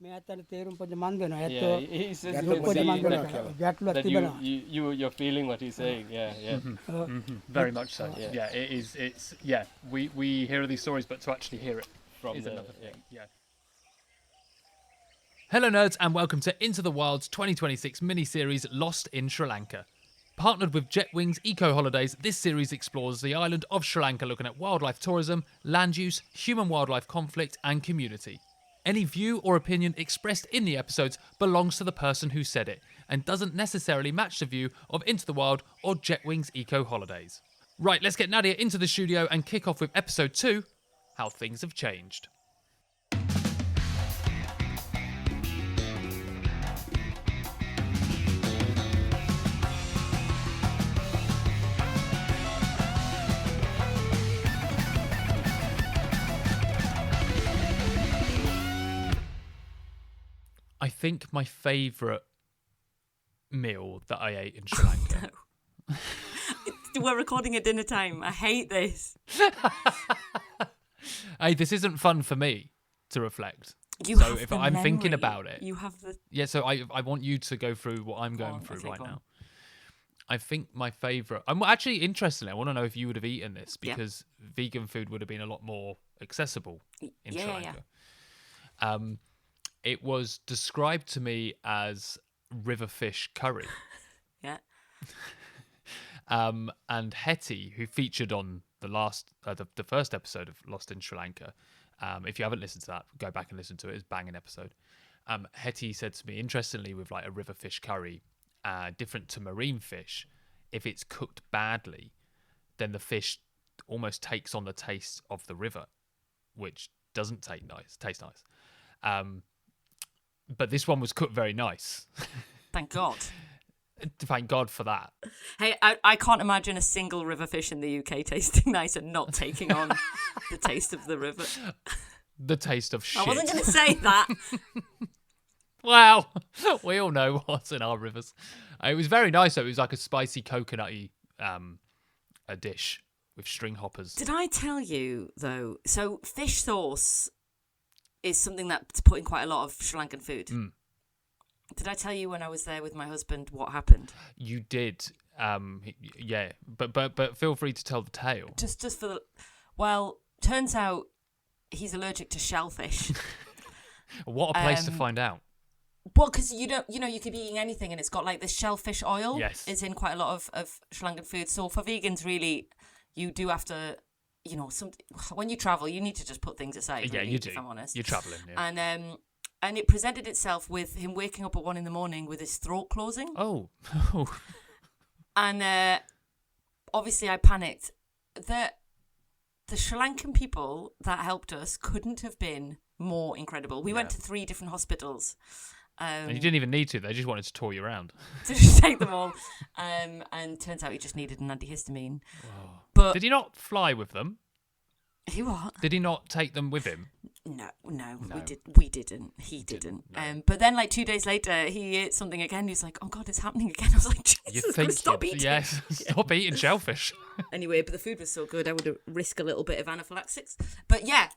Yeah, he says you can see that you're feeling what he's saying. Yeah. Very much so. Yeah, it is. It's We hear these stories, but to actually hear it From is the- another thing. yeah. Yeah. Hello, nerds, and welcome to Into the Wild's 2026 mini-series Lost in Sri Lanka. Partnered with Jetwings Eco Holidays, this series explores the island of Sri Lanka, looking at wildlife tourism, land use, human-wildlife conflict, and community. Any view or opinion expressed in the episodes belongs to the person who said it, and doesn't necessarily match the view of Into the Wild or Jetwings Eco Holidays. Right, let's get Nadia into the studio and kick off with episode 2, How Things Have Changed. I think my favourite meal that I ate in Sri Lanka. We're recording at dinner time. I hate this. Hey, this isn't fun for me to reflect. You so have if the I'm thinking memory. about it, You have the... yeah. So I want you to go through what I'm going through okay, right go on. now. I think my favourite. I'm actually interested. I want to know if you would have eaten this because vegan food would have been a lot more accessible in Sri Lanka. It was described to me as river fish curry. Yeah. And Hetty, who featured on the first episode of Lost in Sri Lanka, if you haven't listened to that, go back and listen to it. It's a banging episode. Hetty said to me, interestingly, with like a river fish curry, different to marine fish, if it's cooked badly, then the fish almost takes on the taste of the river, which doesn't taste nice. But this one was cooked very nice. Thank God. Thank God for that. Hey, I can't imagine a single river fish in the UK tasting nice and not taking on the taste of the river. The taste of shit. I wasn't going to say that. Well, we all know what's in our rivers. It was very nice, though. It was like a spicy coconutty a dish with string hoppers. Did I tell you, though? So fish sauce is something that's put in quite a lot of Sri Lankan food. Did I tell you when I was there with my husband what happened? You did, yeah. But feel free to tell the tale. Just for the... Well, turns out he's allergic to shellfish. What a place to find out. Well, because you could be eating anything and it's got like this shellfish oil. Yes. Is in quite a lot of Sri Lankan food. So for vegans, really, you do have to, when you travel, you need to just put things aside. Yeah, really, you do. If I'm honest. You're travelling, yeah. And it presented itself with him waking up at 1 a.m. with his throat closing. Oh. And obviously I panicked. The Sri Lankan people that helped us couldn't have been more incredible. We went to 3 different hospitals. And you didn't even need to. They just wanted to tour you around. To just take them all. And turns out he just needed an antihistamine. Whoa. But did he not fly with them? He what? Did he not take them with him? No. We didn't. He didn't. No. But then, like 2 days later, he ate something again. He was like, "Oh God, it's happening again." I was like, "Jesus, stop eating." Yes, stop eating shellfish. Anyway, but the food was so good, I would risk a little bit of anaphylaxis. But yeah.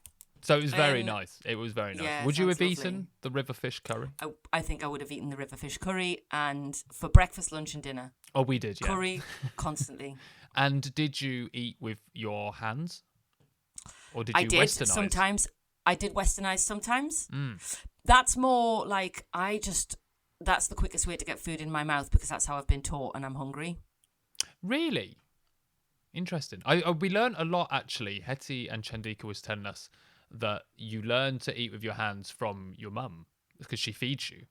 So it was very nice. It was very nice. Yeah, would you have lovely. eaten the river fish curry? I think I would have eaten the river fish curry, and for breakfast, lunch, and dinner. Oh, we did. Yeah. Curry constantly. And did you eat with your hands? Or did you I did Westernise? sometimes. I did Westernize sometimes. That's more like that's the quickest way to get food in my mouth because that's how I've been taught and I'm hungry. Really? Interesting. We learned a lot, actually. Hetty and Chandika was telling us that you learn to eat with your hands from your mum because she feeds you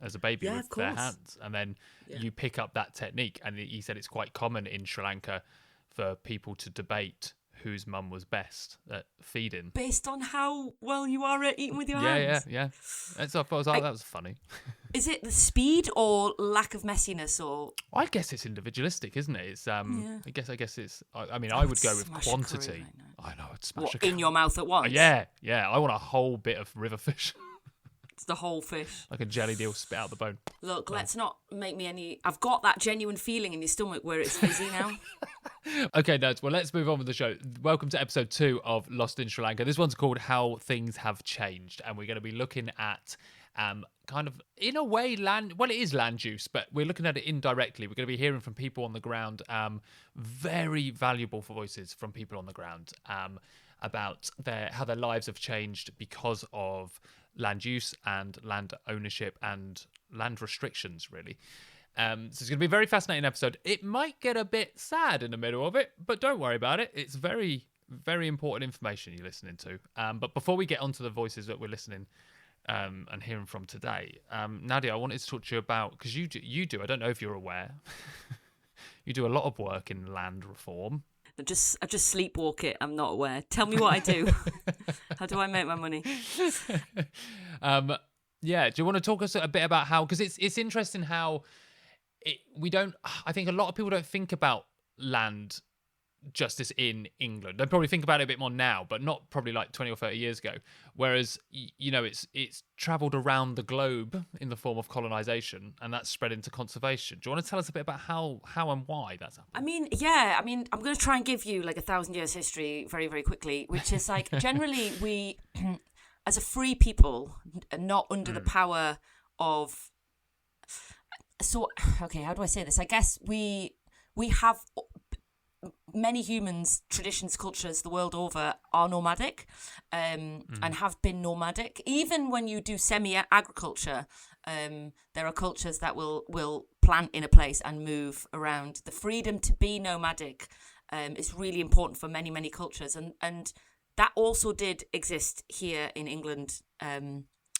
as a baby with their hands. And then you pick up that technique. And he said it's quite common in Sri Lanka for people to debate whose mum was best at feeding. Based on how well you are at eating with your hands? Yeah. I thought that was funny. Is it the speed or lack of messiness or... I guess it's individualistic, isn't it? It's I guess it's... I mean, I would go with quantity. Curry, I know, I'd smash a in your mouth at once? Yeah. I want a whole bit of river fish. It's the whole fish. Like a jelly deal spit out the bone. Look, let's not make me any... I've got that genuine feeling in your stomach where it's fizzy now. Okay, nerds, well, let's move on with the show. Welcome to episode 2 of Lost in Sri Lanka. This one's called How Things Have Changed, and we're going to be looking at kind of, in a way, it is land use, but we're looking at it indirectly. We're going to be hearing from people on the ground, very valuable voices from people on the ground, about how their lives have changed because of land use and land ownership and land restrictions, really. So it's going to be a very fascinating episode. It might get a bit sad in the middle of it, but don't worry about it. It's very, very important information you're listening to. But before we get onto the voices that we're listening and hearing from today, Nadia, I wanted to talk to you about, because you do, I don't know if you're aware, you do a lot of work in land reform. I just sleepwalk it. I'm not aware. Tell me what I do. How do I make my money? Yeah, do you want to talk us a bit about how, because it's interesting how I think a lot of people don't think about land justice in England. They probably think about it a bit more now, but not probably like 20 or 30 years ago. Whereas, it's travelled around the globe in the form of colonisation, and that's spread into conservation. Do you want to tell us a bit about how and why that's happened? I'm going to try and give you like 1,000 years history very, very quickly, which is like, generally we, as a free people, not under the power of... So, okay, how do I say this? I guess we have... Many humans, traditions, cultures the world over are nomadic, and have been nomadic. Even when you do semi-agriculture, there are cultures that will plant in a place and move around. The freedom to be nomadic is really important for many, many cultures. And that also did exist here in England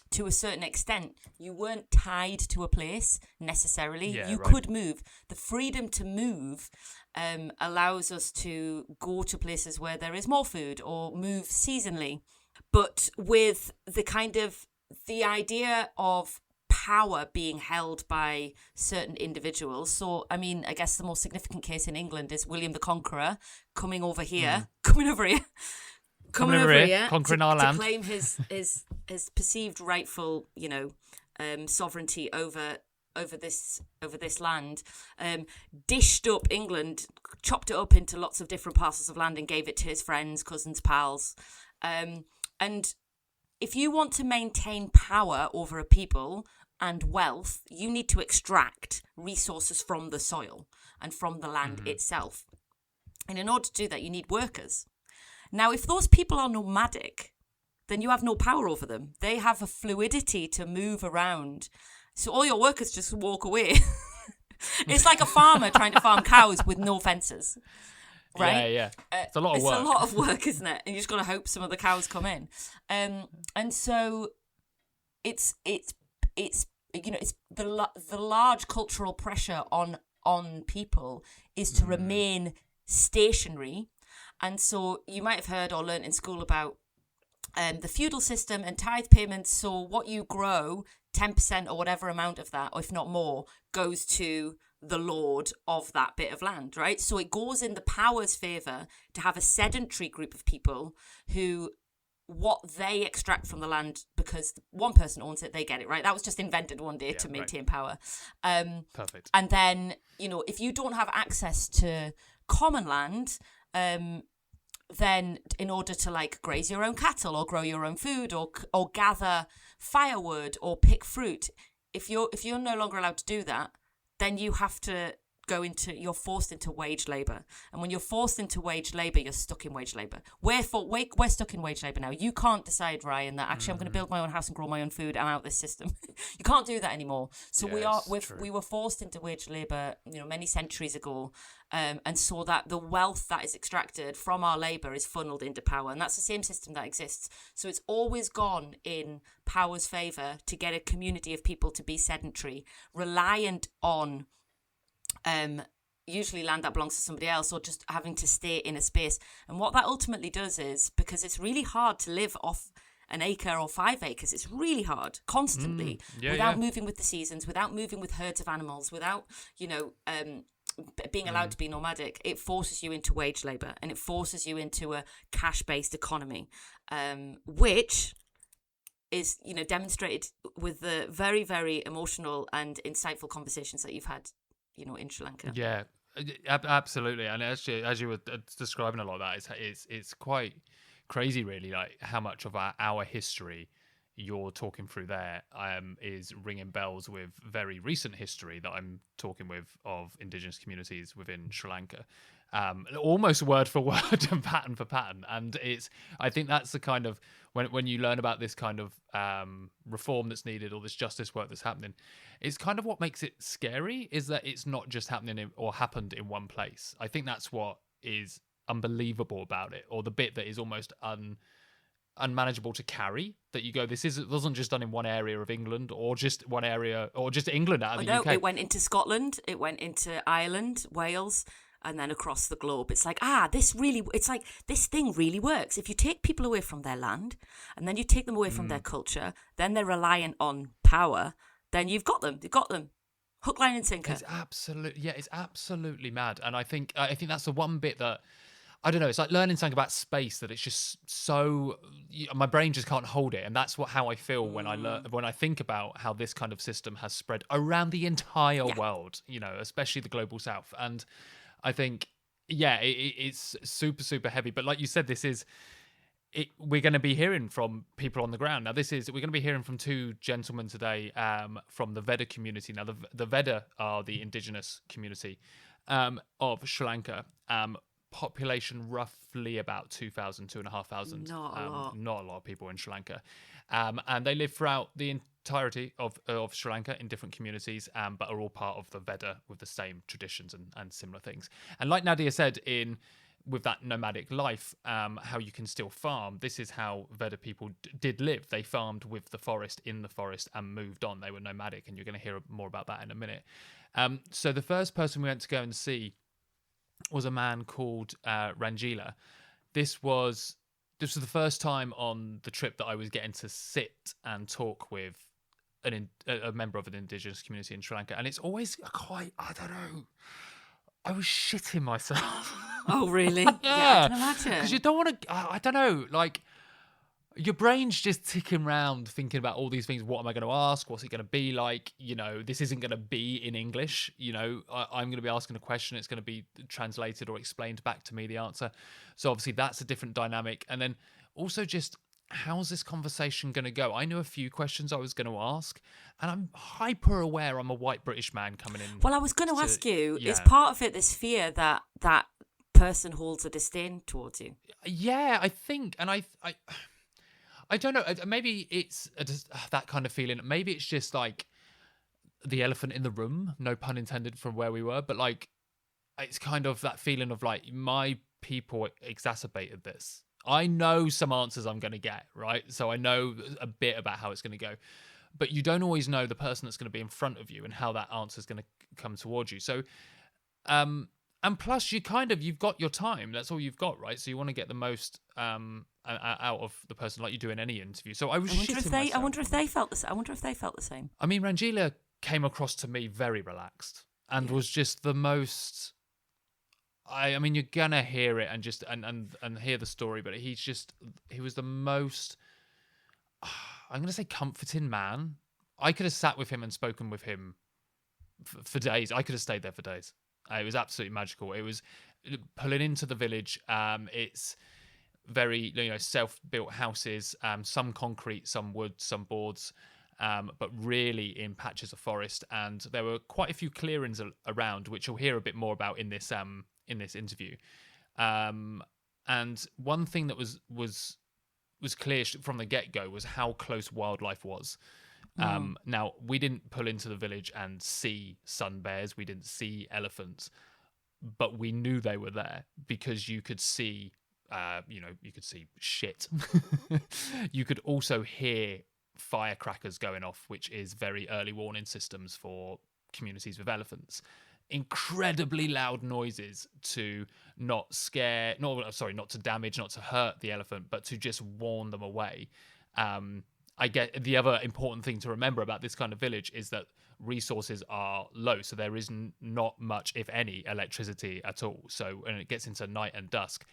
to a certain extent. You weren't tied to a place necessarily. Yeah, you right. could move. The freedom to move allows us to go to places where there is more food or move seasonally. But with the idea of power being held by certain individuals. So, I mean, I guess the most significant case in England is William the Conqueror coming over here conquering our land, to claim his perceived rightful, sovereignty over this land, dished up England, chopped it up into lots of different parcels of land and gave it to his friends, cousins, pals. And if you want to maintain power over a people and wealth, you need to extract resources from the soil and from the land itself. And in order to do that, you need workers. Now, if those people are nomadic, then you have no power over them. They have a fluidity to move around. So all your workers just walk away. It's like a farmer trying to farm cows with no fences. Right? Yeah. It's a lot of work. It's a lot of work, isn't it? And you just got to hope some of the cows come in. And so it's the large cultural pressure on people is to remain stationary. And so you might have heard or learnt in school about the feudal system and tithe payments. So what you grow, 10% or whatever amount of that, or if not more, goes to the lord of that bit of land, right? So it goes in the power's favour to have a sedentary group of people who, what they extract from the land, because one person owns it, they get it, right? That was just invented one day to maintain power. Perfect. And then, if you don't have access to common land, then in order to graze your own cattle or grow your own food or gather firewood or pick fruit, if you're no longer allowed to do that, then you have to you're forced into wage labour. And when you're forced into wage labour, you're stuck in wage labour. We're stuck in wage labour now. You can't decide, Ryan, that actually I'm going to build my own house and grow my own food. I'm out of this system. You can't do that anymore. So we were forced into wage labour, many centuries ago. And so that the wealth that is extracted from our labour is funneled into power. And that's the same system that exists. So it's always gone in power's favour to get a community of people to be sedentary, reliant on usually land that belongs to somebody else, or just having to stay in a space. And what that ultimately does is, because it's really hard to live off an acre or 5 acres, it's really hard constantly without moving with the seasons, without moving with herds of animals, without being allowed to be nomadic. It forces you into wage labour, and it forces you into a cash-based economy, which is demonstrated with the very, very emotional and insightful conversations that you've had in Sri Lanka. Yeah, absolutely. And as you were describing a lot of that, it's quite crazy, really, like how much of our history you're talking through there is ringing bells with very recent history that I'm talking with of indigenous communities within Sri Lanka. Almost word for word and pattern for pattern. And I think that's the kind of, when you learn about this kind of reform that's needed, or this justice work that's happening, it's kind of what makes it scary, is that it's not just happening or happened in one place. I think that's what is unbelievable about it, or the bit that is almost unmanageable to carry, that you go, it wasn't just done in one area of England, or just one area, or just England out of the UK. It went into Scotland, it went into Ireland, Wales, and then across the globe. It's like, this thing really works. If you take people away from their land, and then you take them away from their culture, then they're reliant on power, then you've got them. Hook, line and sinker. It's absolutely mad. And I think that's the one bit that, I don't know, it's like learning something about space that it's just so, my brain just can't hold it. And that's how I feel when I think about how this kind of system has spread around the entire world, especially the global south. And I think, it's super, super heavy. But like you said, we're going to be hearing from people on the ground. Now, we're going to be hearing from two gentlemen today from the Vedda community. Now, the Vedda are the indigenous community of Sri Lanka. Population roughly about 2,000, 2,500. Not a lot of people in Sri Lanka. And they live throughout the entirety of Sri Lanka in different communities, but are all part of the Vedda with the same traditions and similar things. And like Nadia said, with that nomadic life, how you can still farm, this is how Vedda people did live. They farmed with the forest, in the forest, and moved on. They were nomadic, and you're going to hear more about that in a minute. So the first person we went to go and see was a man called Ranjila. This was the first time on the trip that I was getting to sit and talk with a member of an indigenous community in Sri Lanka. And it's always quite, I don't know, I was shitting myself. Oh, really? Yeah. I can imagine. Because you don't want to, I don't know, like, your brain's just ticking around thinking about all these things. What am I going to ask? What's it going to be like? This isn't going to be in English. I'm going to be asking a question. It's going to be translated or explained back to me, the answer. So obviously that's a different dynamic. And then also just, how's this conversation going to go? I knew a few questions I was going to ask, and I'm hyper aware I'm a white British man coming in. Well, I was going to ask you, is part of it this fear that that person holds a disdain towards you? Yeah, I think. And I don't know. Maybe it's that kind of feeling. Maybe it's just like the elephant in the room, no pun intended, from where we were. But like, it's kind of that feeling of like, my people exacerbated this. I know some answers I'm going to get, right? So I know a bit about how it's going to go. But you don't always know the person that's going to be in front of you and how that answer is going to come towards you. So, and plus you've got your time. That's all you've got, right? So you want to get the most out of the person, like you do in any interview. So I wonder if they felt the same. I mean, Ranjila came across to me very relaxed and was just the most. I mean, you're gonna hear it and just and hear the story, but he was the most. I'm gonna say comforting man. I could have sat with him and spoken with him for days. I could have stayed there for days. It was absolutely magical. It was pulling into the village. It's very, self-built houses, some concrete, some wood, some boards, but really in patches of forest. And there were quite a few clearings around, which you'll hear a bit more about in this interview. And one thing that was clear from the get-go was how close wildlife was. Now, we didn't pull into the village and see sun bears. We didn't see elephants, but we knew they were there because you could see, you could see shit. You could also hear firecrackers going off, which is very early warning systems for communities with elephants. Incredibly loud noises to not to damage, not to hurt the elephant, but to just warn them away. I get the other important thing to remember about this kind of village is that resources are low. So there is not much, if any, electricity at all. So when it gets into night and dusk,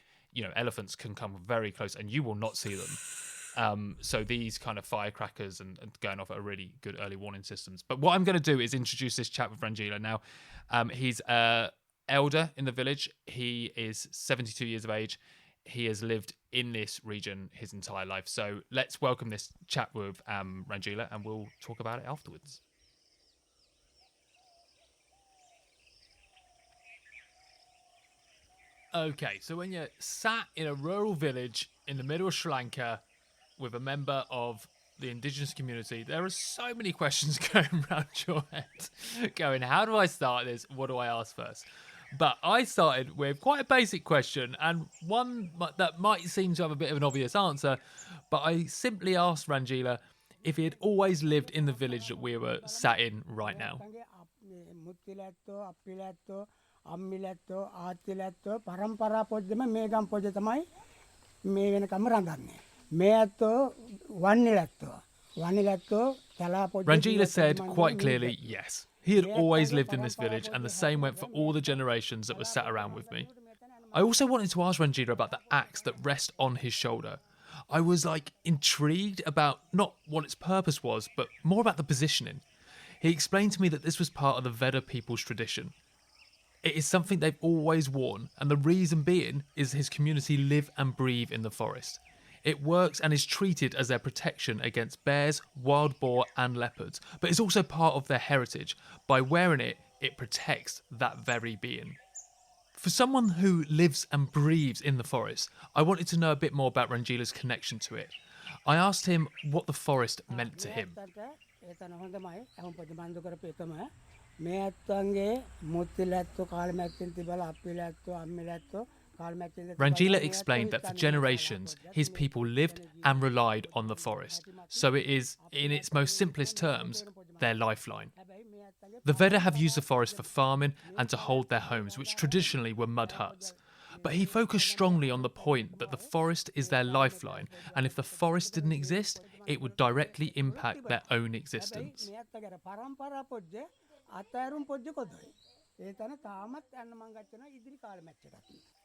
elephants can come very close and you will not see them. So these kind of firecrackers and going off are really good early warning systems. But what I'm going to do is introduce this chap with Ranjila. Now, he's elder in the village. He is 72 years of age. he has lived in this region his entire life. So let's welcome this chat with Ranjila, and we'll talk about it afterwards. Okay, so when you're sat in a rural village in the middle of Sri Lanka with a member of the indigenous community, there are so many questions going around your head. Going, how do I start this? What do I ask first? But I started with quite a basic question, and one that might seem to have a bit of an obvious answer, but I simply asked Ranjila if he had always lived in the village that we were sat in right now. Ranjila said quite clearly, yes. He had always lived in this village, and the same went for all the generations that were sat around with me. I also wanted to ask Ranjila about the axe that rests on his shoulder. I was intrigued about not what its purpose was, but more about the positioning. He explained to me that this was part of the Vedda people's tradition. It is something they've always worn, and the reason being is his community live and breathe in the forest. It works and is treated as their protection against bears, wild boar and leopards, but it's also part of their heritage. By wearing it, it protects that very being. For someone who lives and breathes in the forest, I wanted to know a bit more about Ranjila's connection to it. I asked him what the forest meant to him. Ranjila explained that for generations, his people lived and relied on the forest. So it is, in its most simplest terms, their lifeline. The Vedda have used the forest for farming and to hold their homes, which traditionally were mud huts. But he focused strongly on the point that the forest is their lifeline, and if the forest didn't exist, it would directly impact their own existence.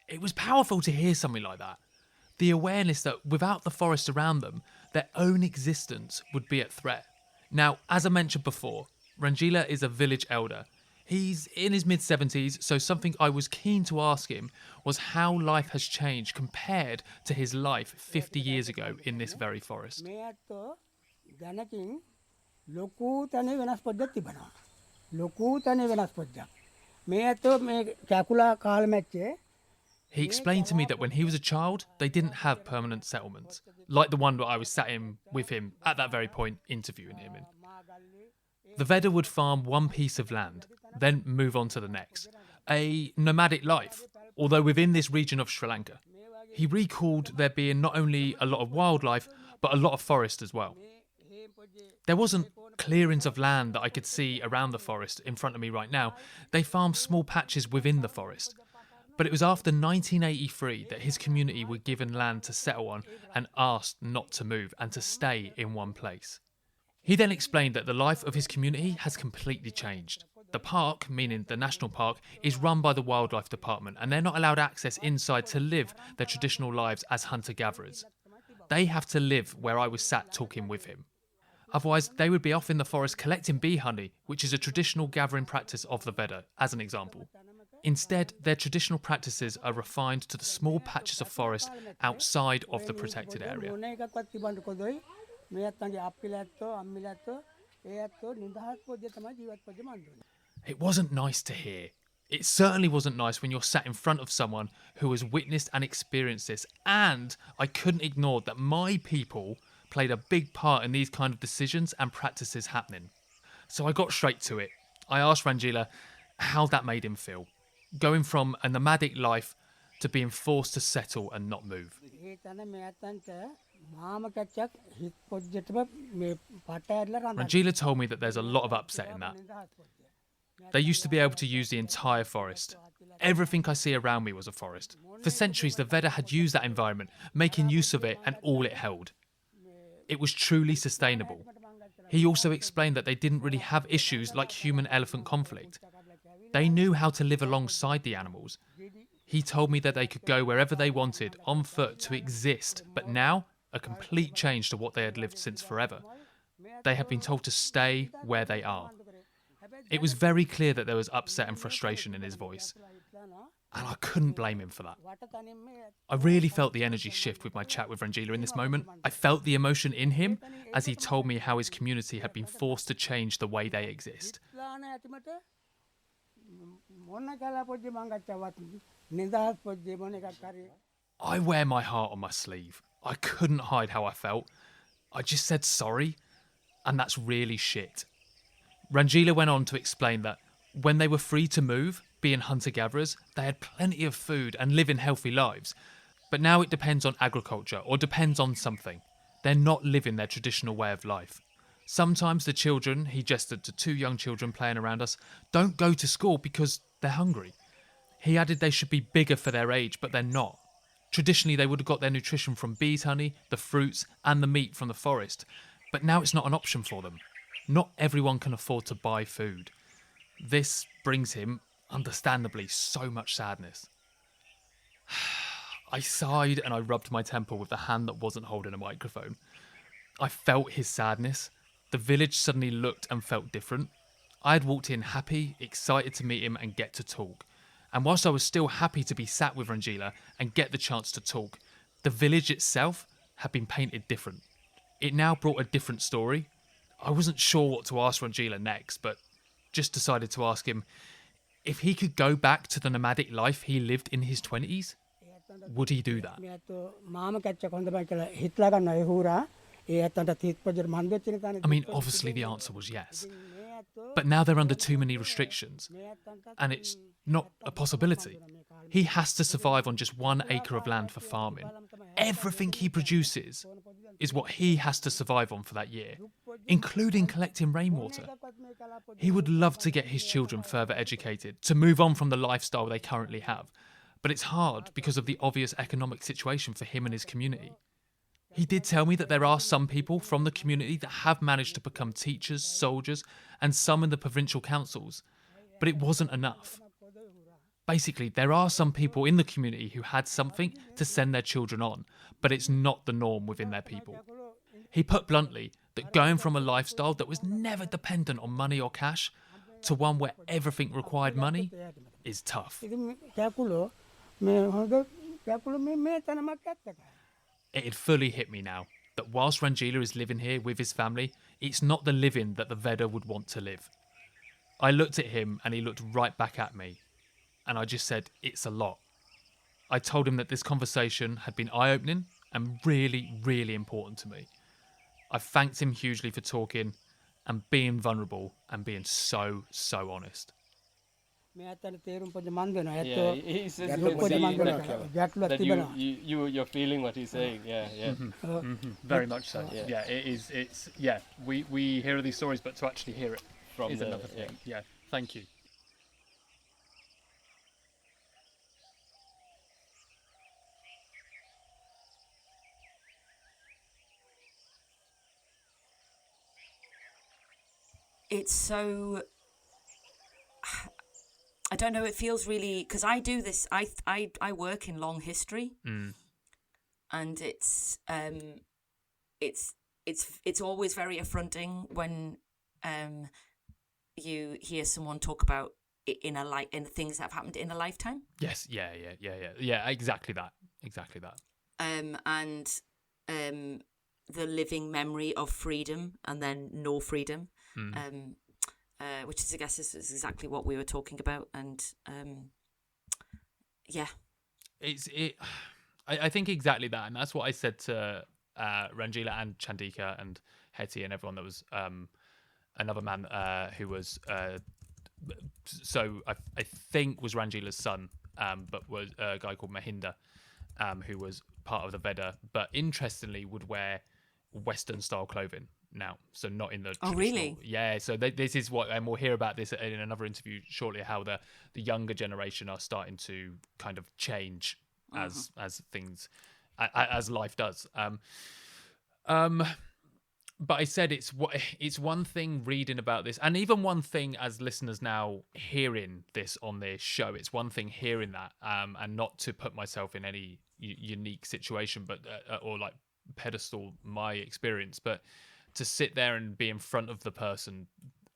It was powerful to hear something like that. The awareness that without the forest around them, their own existence would be at threat. Now, as I mentioned before, Ranjila is a village elder. He's in his mid-70s, so something I was keen to ask him was how life has changed compared to his life 50 years ago in this very forest. He explained to me that when he was a child, they didn't have permanent settlements, like the one that I was sat in with him at that very point, interviewing him in. The Vedda would farm one piece of land, then move on to the next. A nomadic life, although within this region of Sri Lanka. He recalled there being not only a lot of wildlife, but a lot of forest as well. There wasn't clearings of land that I could see around the forest in front of me right now. They farmed small patches within the forest. But it was after 1983 that his community were given land to settle on and asked not to move and to stay in one place. He then explained that the life of his community has completely changed. The park, meaning the national park, is run by the wildlife department, and they're not allowed access inside to live their traditional lives as hunter-gatherers. They have to live where I was sat talking with him. Otherwise, they would be off in the forest collecting bee honey, which is a traditional gathering practice of the Vedda, as an example. Instead, their traditional practices are refined to the small patches of forest outside of the protected area. It wasn't nice to hear. It certainly wasn't nice when you're sat in front of someone who has witnessed and experienced this, and I couldn't ignore that my people played a big part in these kind of decisions and practices happening. So I got straight to it. I asked Ranjila how that made him feel, going from a nomadic life to being forced to settle and not move. Ranjila told me that there's a lot of upset in that. They used to be able to use the entire forest. Everything I see around me was a forest. For centuries, the Vedda had used that environment, making use of it and all it held. It was truly sustainable. He also explained that they didn't really have issues like human-elephant conflict. They knew how to live alongside the animals. He told me that they could go wherever they wanted, on foot, to exist, but now, a complete change to what they had lived since forever. They had been told to stay where they are. It was very clear that there was upset and frustration in his voice. And I couldn't blame him for that. I really felt the energy shift with my chat with Ranjila in this moment. I felt the emotion in him as he told me how his community had been forced to change the way they exist. I wear my heart on my sleeve. I couldn't hide how I felt. I just said sorry, and that's really shit. Ranjila went on to explain that when they were free to move, being hunter-gatherers, they had plenty of food and living healthy lives. But now it depends on agriculture or depends on something. They're not living their traditional way of life. Sometimes the children, he gestured to 2 young children playing around us, don't go to school because they're hungry. He added they should be bigger for their age, but they're not. Traditionally, they would have got their nutrition from bees' honey, the fruits, and the meat from the forest. But now it's not an option for them. Not everyone can afford to buy food. This brings him, understandably, so much sadness. I sighed and I rubbed my temple with the hand that wasn't holding a microphone. I felt his sadness. The village suddenly looked and felt different. I had walked in happy, excited to meet him and get to talk. And whilst I was still happy to be sat with Ranjila and get the chance to talk, the village itself had been painted different. It now brought a different story. I wasn't sure what to ask Ranjila next, but just decided to ask him if he could go back to the nomadic life he lived in his 20s, would he do that? I mean, obviously the answer was yes. But now they're under too many restrictions, and it's not a possibility. He has to survive on just 1 acre of land for farming. Everything he produces is what he has to survive on for that year, including collecting rainwater. He would love to get his children further educated, to move on from the lifestyle they currently have, but it's hard because of the obvious economic situation for him and his community. He did tell me that there are some people from the community that have managed to become teachers, soldiers, and some in the provincial councils, but it wasn't enough. Basically, there are some people in the community who had something to send their children on, but it's not the norm within their people. He put bluntly that going from a lifestyle that was never dependent on money or cash to one where everything required money is tough. It had fully hit me now that whilst Ranjila is living here with his family, it's not the living that the Vedda would want to live. I looked at him and he looked right back at me, and I just said, it's a lot. I told him that this conversation had been eye-opening and really, really important to me. I thanked him hugely for talking and being vulnerable and being so honest. Yeah, he says you can see that you're feeling what he's saying. Yeah. Very much so. Yeah, it is. It's we hear these stories, but to actually hear it from is another thing. Yeah. Thank you. It's so, I don't know, it feels really, because I do this, I work in long history, and it's always very affronting when you hear someone talk about it in things that have happened in a lifetime. Yes, yeah, exactly that. And the living memory of freedom and then no freedom. Which is, I guess, is exactly what we were talking about, and I think exactly that, and that's what I said to Ranjila and Chandika and Hetty and everyone that was another man who was I think was Ranjila's son, but was a guy called Mahinda, who was part of the Vedda, but interestingly would wear Western style clothing now, so not in the traditional. Really? Yeah, so this is what, and we'll hear about this in another interview shortly, how the younger generation are starting to kind of change as things, as life does. But I said it's one thing reading about this, and even one thing as listeners now hearing this on this show, it's one thing hearing that, and not to put myself in any unique situation, but or like pedestal my experience, but to sit there and be in front of the person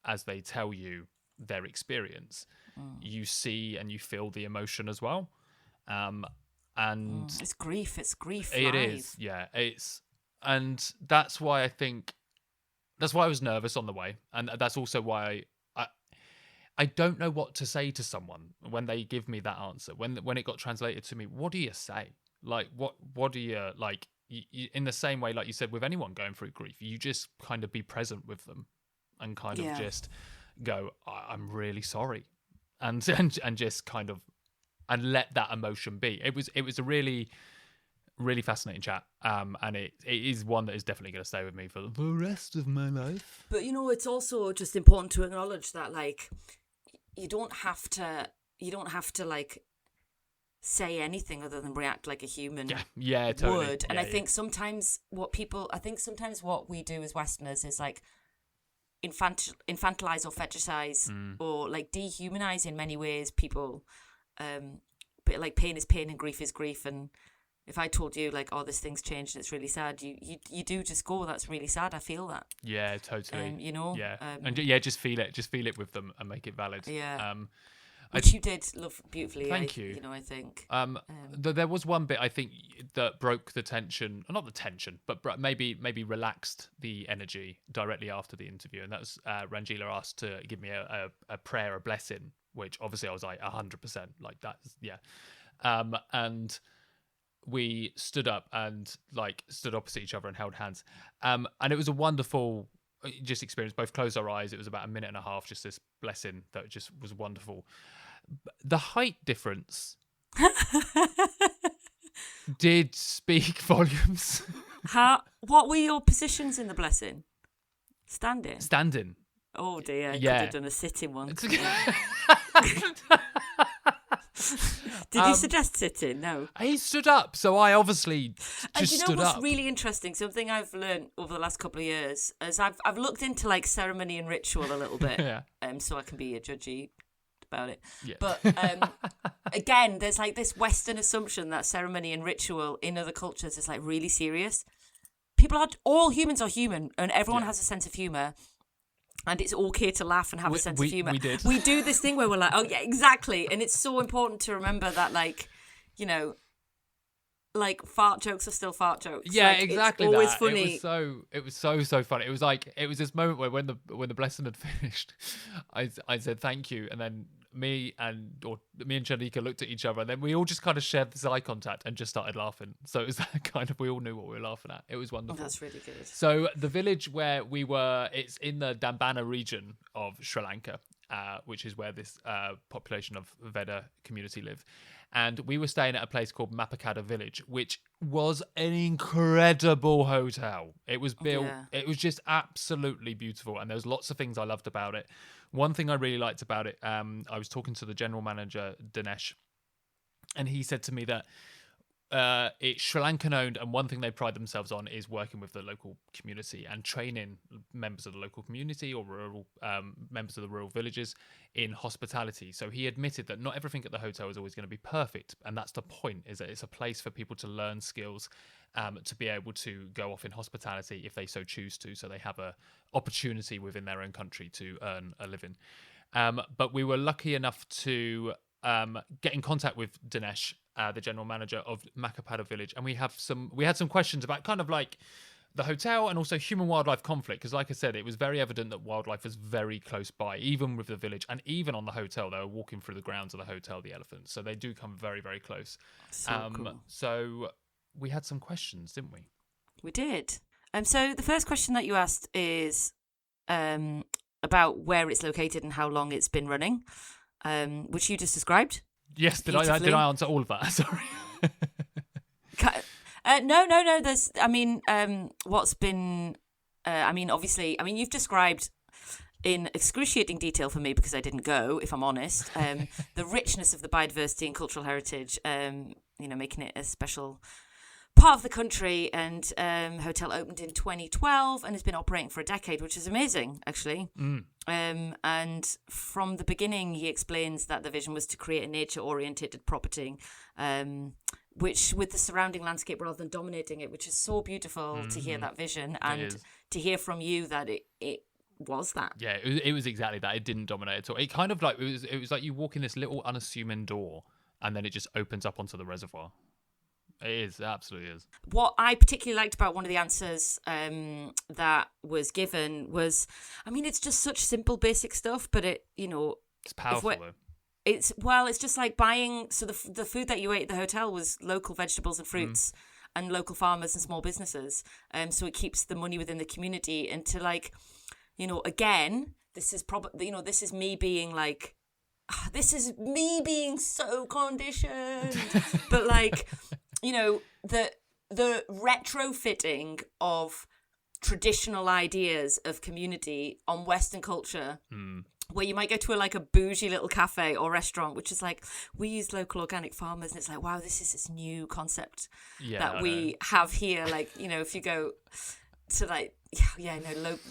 as they tell you their experience. you see and you feel the emotion as well. And it's grief it live. is, yeah. And that's why I was nervous on the way, and that's also why I don't know what to say to someone when they give me that answer. When it got translated to me, what do you say? Like, what do you, like, you, in the same way, like you said, with anyone going through grief, you just kind of be present with them and kind of just go, I'm really sorry. And just kind of, and let that emotion be. It was a really, really fascinating chat. And it is one that is definitely going to stay with me for the rest of my life. But, it's also just important to acknowledge that, like, you don't have to like say anything other than react like a human totally. would. And I think sometimes what we do as Westerners is like infantilize or fetishize or like dehumanize in many ways people. But like pain is pain and grief is grief. And if I told you like, oh, this thing's changed and it's really sad, you do just go, that's really sad. I feel that. Yeah, totally. Yeah. And just feel it with them and make it valid. Yeah. Which you did love beautifully. Thank you. I think. There was one bit I think that broke the tension, not the tension, but maybe relaxed the energy directly after the interview, and that was Ranjila asked to give me a prayer, a blessing, which obviously I was like 100%, like that, yeah. And we stood up and like stood opposite each other and held hands, and it was a wonderful just experience. Both closed our eyes. It was about a minute and a half, just this blessing that just was wonderful. The height difference did speak volumes. What were your positions in the blessing? Standing. Oh dear, yeah. Could have done a sitting one. Did he suggest sitting? No. He stood up, so I obviously just stood up. And what's really interesting? Something I've learned over the last couple of years is I've looked into like ceremony and ritual a little bit, so I can be a judgy about it. Yeah. But again, there's like this Western assumption that ceremony and ritual in other cultures is like really serious. All humans are human, and everyone has a sense of humor. And it's okay to laugh and have a sense of humour. We do this thing where we're like, oh yeah, exactly. And it's so important to remember that, like, like fart jokes are still fart jokes. Yeah, like, exactly. It's always that. funny. It was so funny. It was this moment where when the blessing had finished, I said thank you, and then me and Shanika looked at each other, and then we all just kind of shared this eye contact and just started laughing. So it was that kind of, we all knew what we were laughing at. It was wonderful. Oh, that's really good. So the village where we were, it's in the Dambana region of Sri Lanka, which is where this population of Vedda community live. And we were staying at a place called Mapakada Village, which was an incredible hotel. It was built, It was just absolutely beautiful. And there was lots of things I loved about it. One thing I really liked about it, I was talking to the general manager, Dinesh, and he said to me that it's Sri Lankan owned, and one thing they pride themselves on is working with the local community and training members of the local community or rural members of the rural villages in hospitality. So he admitted that not everything at the hotel is always going to be perfect, and that's the point, is that it's a place for people to learn skills, to be able to go off in hospitality if they so choose to, so they have a opportunity within their own country to earn a living. But we were lucky enough to get in contact with Dinesh, the general manager of Makapada Village, and we had some questions about kind of like the hotel and also human-wildlife conflict, because like I said, it was very evident that wildlife was very close by, even with the village, and even on the hotel. They were walking through the grounds of the hotel, the elephants, so they do come very, very close. Cool. So we had some questions, didn't we? We did. So the first question that you asked is about where it's located and how long it's been running, which you just described. Yes, did I answer all of that? Sorry. No. There's, what's been, obviously, you've described in excruciating detail for me, because I didn't go, if I'm honest, the richness of the biodiversity and cultural heritage, making it a special part of the country. And hotel opened in 2012 and has been operating for a decade, which is amazing, actually. And from the beginning, he explains that the vision was to create a nature-oriented property, which with the surrounding landscape rather than dominating it, which is so beautiful to hear that vision, and to hear from you that it was that. Yeah, it was exactly that. It didn't dominate at all. It kind of like it was like you walk in this little unassuming door, and then it just opens up onto the reservoir. It absolutely is. What I particularly liked about one of the answers that was given was, I mean, it's just such simple, basic stuff, but It's powerful though. It's just like buying. So the food that you ate at the hotel was local vegetables and fruits and local farmers and small businesses. So it keeps the money within the community. And to like, again, this is probably, this is me being like, this is me being so conditioned, but like, the retrofitting of traditional ideas of community on Western culture, where you might go to a bougie little cafe or restaurant, which is like, we use local organic farmers, and it's like, wow, this is this new concept that we have here. Like, if you go to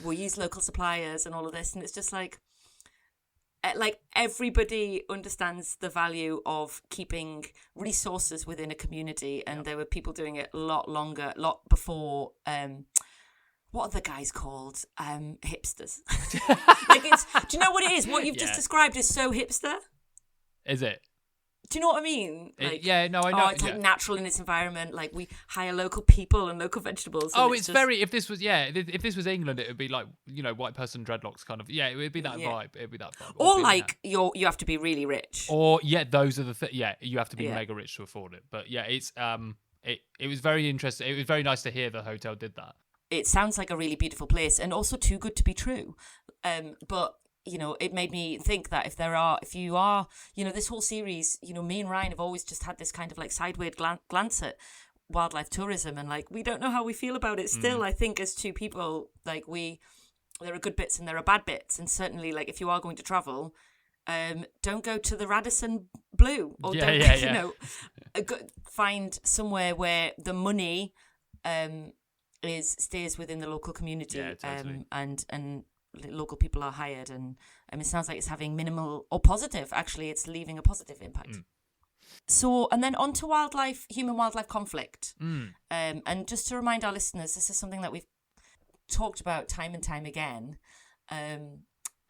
we use local suppliers and all of this, and it's just like everybody understands the value of keeping resources within a community, and there were people doing it a lot before. What are the guys called? Hipsters. Do you know what it is? What you've just described is so hipster. Is it? Do you know what I mean? I know. It's like natural in its environment. Like we hire local people and local vegetables. And it's very. If this was England, it would be like white person dreadlocks kind of. Yeah, it would be that vibe. It would be that vibe. Or like you have to be really rich. Or those are the you have to be mega rich to afford it. But yeah, it's it was very interesting. It was very nice to hear the hotel did that. It sounds like a really beautiful place, and also too good to be true. But it made me think that if you are, this whole series, me and Ryan have always just had this kind of like sideways glance at wildlife tourism, and like we don't know how we feel about it still. I think as two people, like there are good bits and there are bad bits, and certainly like if you are going to travel, don't go to the Radisson Blu, or find somewhere where the money stays within the local community, totally. and local people are hired, and it sounds like it's having minimal or positive. Actually, it's leaving a positive impact. So, and then on to human wildlife conflict. And just to remind our listeners, this is something that we've talked about time and time again, and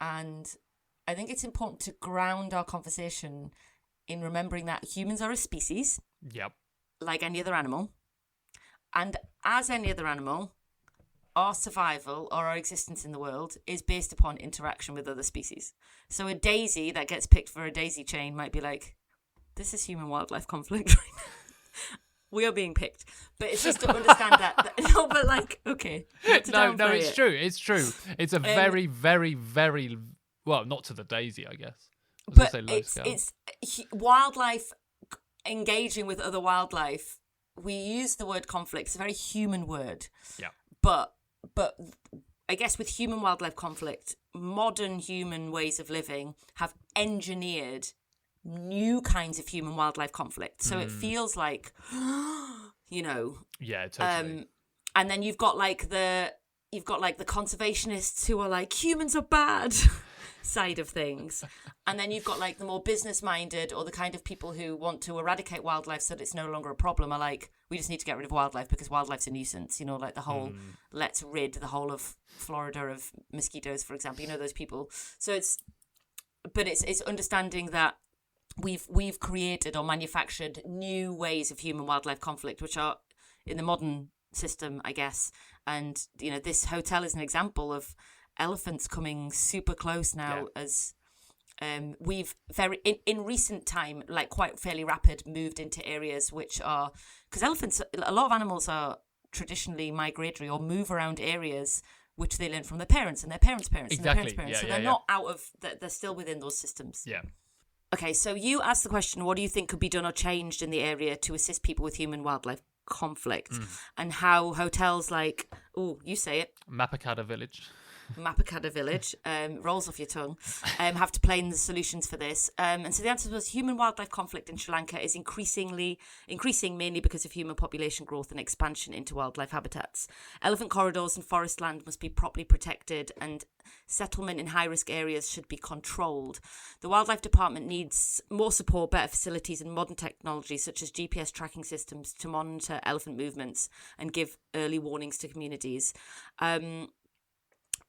I think it's important to ground our conversation in remembering that humans are a species, like any other animal. And as any other animal, our survival or our existence in the world is based upon interaction with other species. So a daisy that gets picked for a daisy chain might be like, this is human-wildlife conflict right now. We are being picked. But it's just to understand that. No, but like, okay. No, it's true. It's true. It's a very, very, very, well, not to the daisy, I guess. But it's wildlife engaging with other wildlife. We use the word conflict. It's a very human word. Yeah. But I guess with human wildlife conflict, modern human ways of living have engineered new kinds of human wildlife conflict. So it feels like, Yeah, totally. And then you've got the conservationists who are like, humans are bad side of things. And then you've got like the more business minded, or the kind of people who want to eradicate wildlife so that it's no longer a problem, are like, we just need to get rid of wildlife because wildlife's a nuisance, like the whole let's rid the whole of Florida of mosquitoes, for example, those people. So it's understanding that we've created or manufactured new ways of human wildlife conflict, which are in the modern system, I guess. And this hotel is an example of elephants coming super close now, as we've in recent time, like quite fairly rapid, moved into areas which are, because elephants, a lot of animals are traditionally migratory or move around areas which they learn from their parents and their parents' parents and their parents' parents. So they're not out of, they're still within those systems. Yeah. Okay, so you asked the question, what do you think could be done or changed in the area to assist people with human wildlife conflict, and how hotels like, you say it, Mapakada Village, rolls off your tongue, have to play in the solutions for this. And so the answer was human wildlife conflict in Sri Lanka is increasing mainly because of human population growth and expansion into wildlife habitats. Elephant corridors and forest land must be properly protected, and settlement in high-risk areas should be controlled. The Wildlife Department needs more support, better facilities and modern technology such as GPS tracking systems to monitor elephant movements and give early warnings to communities.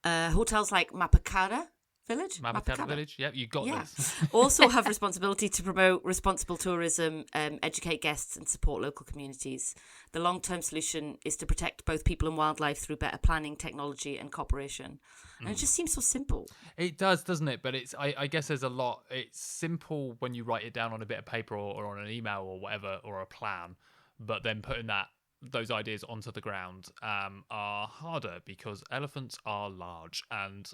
Hotels like Mapakara Village. Yep, you got this. Also have responsibility to promote responsible tourism, educate guests and support local communities. The long-term solution is to protect both people and wildlife through better planning, technology and cooperation. And it just seems so simple. It does, doesn't it? But I guess there's a lot. It's simple when you write it down on a bit of paper or on an email or whatever, or a plan. But then putting those ideas onto the ground are harder because elephants are large. And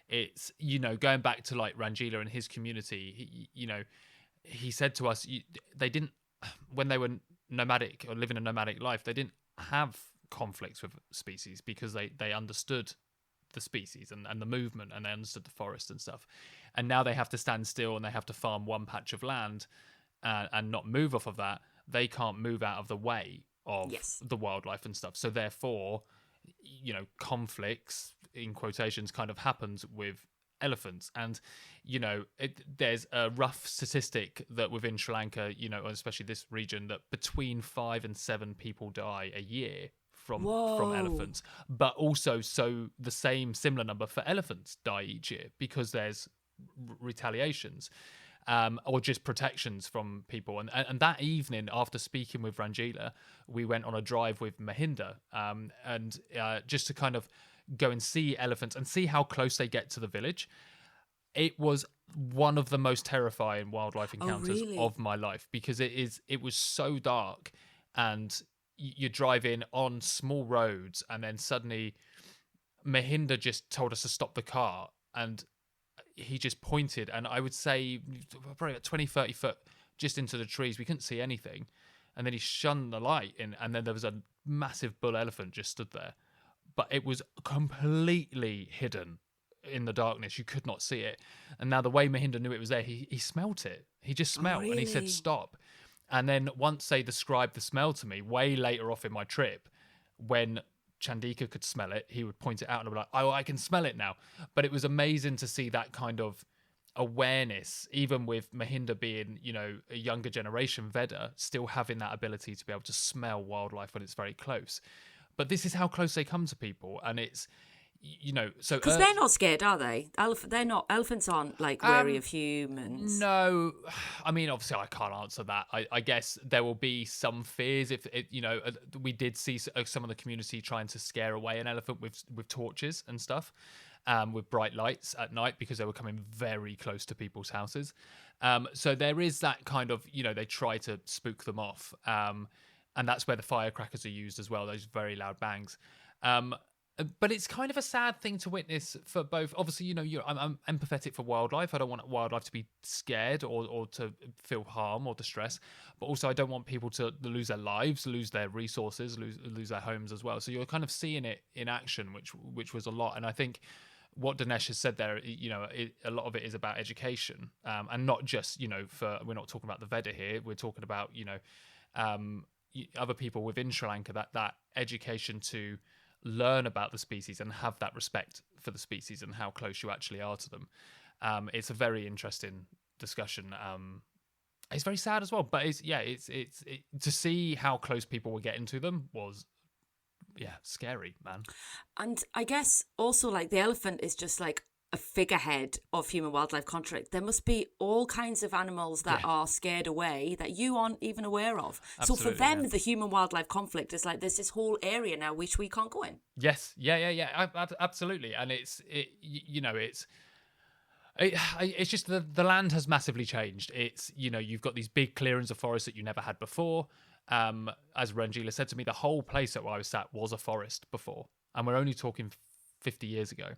it's, going back to like Ranjila and his community, he said to us, they didn't, when they were nomadic or living a nomadic life, they didn't have conflicts with species because they understood the species and the movement, and they understood the forest and stuff. And now they have to stand still and they have to farm one patch of land and not move off of that. They can't move out of the way of the wildlife and stuff. So therefore, conflicts in quotations kind of happens with elephants. And there's a rough statistic that within Sri Lanka, especially this region, that between 5 and 7 people die a year from elephants. But also the similar number for elephants die each year because there's retaliations or just protections from people. And that evening, after speaking with Ranjila, we went on a drive with Mahinda and just to kind of go and see elephants and see how close they get to the village. It was one of the most terrifying wildlife encounters of my life because it was so dark, and you're driving on small roads, and then suddenly Mahinda just told us to stop the car, and he just pointed, and I would say probably about 20, 30 foot just into the trees. We couldn't see anything. And then he shone the light in, and then there was a massive bull elephant just stood there. But it was completely hidden in the darkness. You could not see it. And now the way Mahinda knew it was there, he smelt it. He just smelled, and he said, stop. And then once they described the smell to me, way later off in my trip, when Chandika could smell it, he would point it out and I'd be like, oh, I can smell it now. But it was amazing to see that kind of awareness, even with Mahinda being, a younger generation Vedda, still having that ability to be able to smell wildlife when it's very close. But this is how close they come to people. And it's, so because they're not scared, are they? Elephants aren't like wary of humans. No, I mean, obviously I can't answer that. I guess there will be some fears if we did see some of the community trying to scare away an elephant with torches and stuff, with bright lights at night because they were coming very close to people's houses. So there is that kind of, they try to spook them off, and that's where the firecrackers are used as well. Those very loud bangs. But it's kind of a sad thing to witness for both. Obviously, I'm empathetic for wildlife. I don't want wildlife to be scared or to feel harm or distress. But also, I don't want people to lose their lives, lose their resources, lose their homes as well. So you're kind of seeing it in action, which was a lot. And I think what Dinesh has said there, a lot of it is about education, and not just, we're not talking about the Vedda here. We're talking about, other people within Sri Lanka, that education to learn about the species and have that respect for the species and how close you actually are to them. It's a very interesting discussion. It's very sad as well, but it's to see how close people were getting to them was scary, man. And I guess also like the elephant is just like a figurehead of human wildlife conflict. There must be all kinds of animals that are scared away that you aren't even aware of. Absolutely, so for them, the human wildlife conflict is like there's this whole area now which we can't go in. Yes, yeah, absolutely. And it's just the land has massively changed. It's you've got these big clearings of forest that you never had before. As Ranjila said to me, the whole place where I was sat was a forest before, and we're only talking 50 years ago.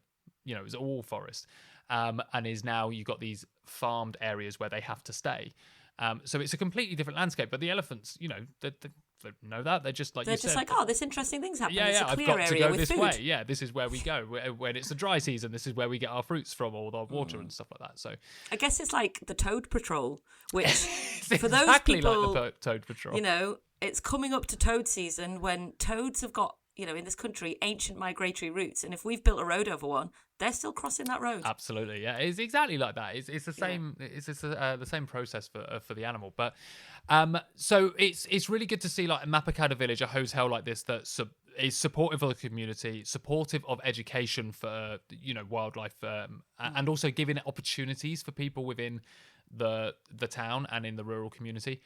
It was all forest, and is now you've got these farmed areas where they have to stay. So it's a completely different landscape. But the elephants, they know that they're just like oh, this interesting thing's happening. Yeah, it's a I've clear got area to go with this food. way. Yeah, this is where we go when it's the dry season. This is where we get our fruits from, all the water and stuff like that. So I guess it's like the Toad Patrol, which for those exactly people, like the Toad Patrol. It's coming up to toad season when toads have got, in this country, ancient migratory routes. And if we've built a road over one, they're still crossing that road. Absolutely, yeah. It's exactly like that. It's the same. Yeah. It's the same process for the animal. But so it's really good to see like a Mapakada village, a hotel like this that is supportive of the community, supportive of education for wildlife, and also giving opportunities for people within the town and in the rural community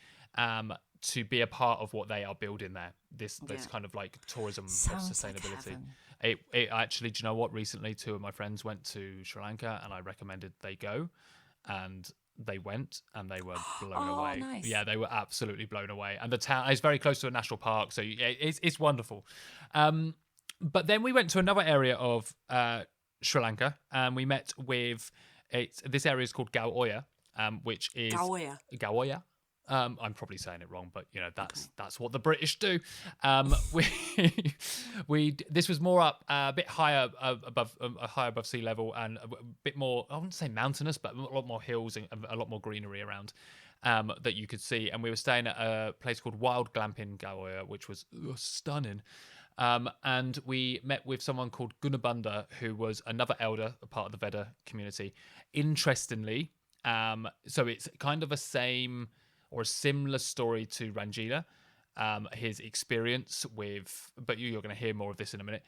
to be a part of what they are building there. This kind of like tourism Sounds of sustainability. Like It actually, do you know what? Recently, 2 of my friends went to Sri Lanka, and I recommended they go, and they went, and they were blown away. Nice. Yeah, they were absolutely blown away. And the town is very close to a national park, so it's wonderful. But then we went to another area of Sri Lanka, and we met with this area is called Gauoya, which is Gauoya. I'm probably saying it wrong, but that's what the British do. This was more up a bit higher above sea level, and a bit more, I wouldn't say mountainous, but a lot more hills and a lot more greenery around that you could see. And we were staying at a place called Wild Glamping Gauoya, which was stunning. And we met with someone called Gunabanda, who was another elder, a part of the Vedda community. Interestingly, so it's kind of a similar story to Ranjila, his experience with, but you're going to hear more of this in a minute,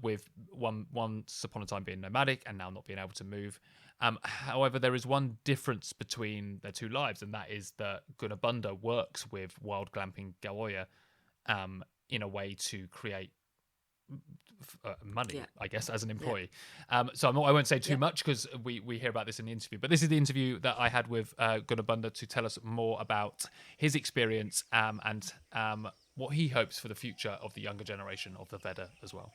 with once upon a time being nomadic and now not being able to move. However, there is one difference between their two lives, and that is that Gunabanda works with Wild Glamping Gauoya in a way to create money, I guess, as an employee. So I won't say too much because we hear about this in the interview, but this is the interview that I had with Gunabanda to tell us more about his experience and what he hopes for the future of the younger generation of the Vedda as well.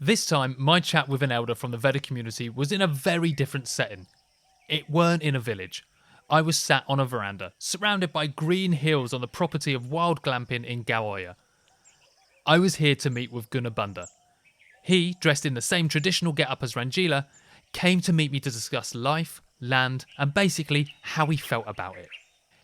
This time, my chat with an elder from the Vedda community was in a very different setting. It weren't in a village. I was sat on a veranda, surrounded by green hills on the property of Wild Glamping in Gauoya. I was here to meet with Gunabanda. He, dressed in the same traditional get-up as Ranjila, came to meet me to discuss life, land, and basically how he felt about it.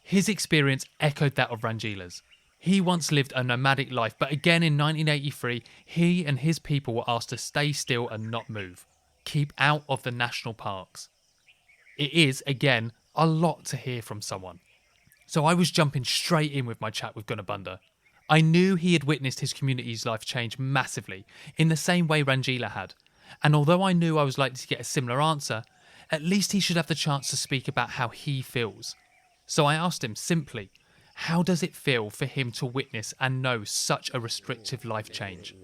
His experience echoed that of Ranjila's. He once lived a nomadic life, but again in 1983, he and his people were asked to stay still and not move. Keep out of the national parks. It is, again, a lot to hear from someone. So I was jumping straight in with my chat with Gunabanda. I knew he had witnessed his community's life change massively, in the same way Ranjila had. And although I knew I was likely to get a similar answer, at least he should have the chance to speak about how he feels. So I asked him simply, how does it feel for him to witness and know such a restrictive life change?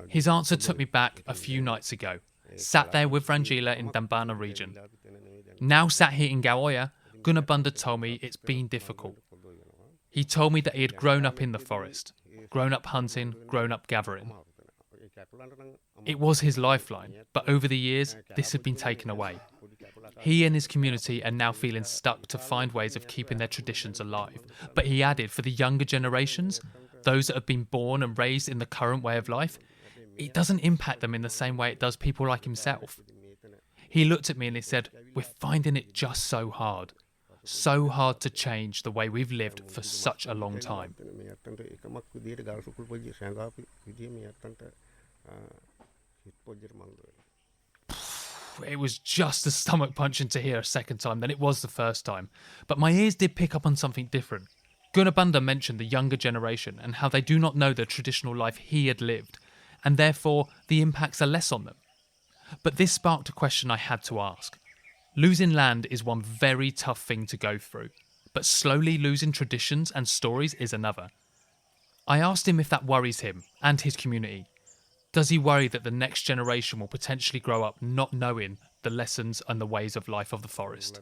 His answer took me back a few nights ago, sat there with Ranjila in Dambana region. Now sat here in Gauoya, Gunabanda told me it's been difficult. He told me that he had grown up in the forest, grown up hunting, grown up gathering. It was his lifeline, but over the years, this had been taken away. He and his community are now feeling stuck to find ways of keeping their traditions alive. But he added, for the younger generations, those that have been born and raised in the current way of life, it doesn't impact them in the same way it does people like himself. He looked at me and he said, we're finding it just so hard to change the way we've lived for such a long time. It was just as stomach punching to hear a second time than it was the first time, but my ears did pick up on something different. Gunabanda mentioned the younger generation and how they do not know the traditional life he had lived, and therefore the impacts are less on them. But this sparked a question I had to ask. Losing land is one very tough thing to go through, but slowly losing traditions and stories is another. I asked him if that worries him and his community. Does he worry that the next generation will potentially grow up not knowing the lessons and the ways of life of the forest?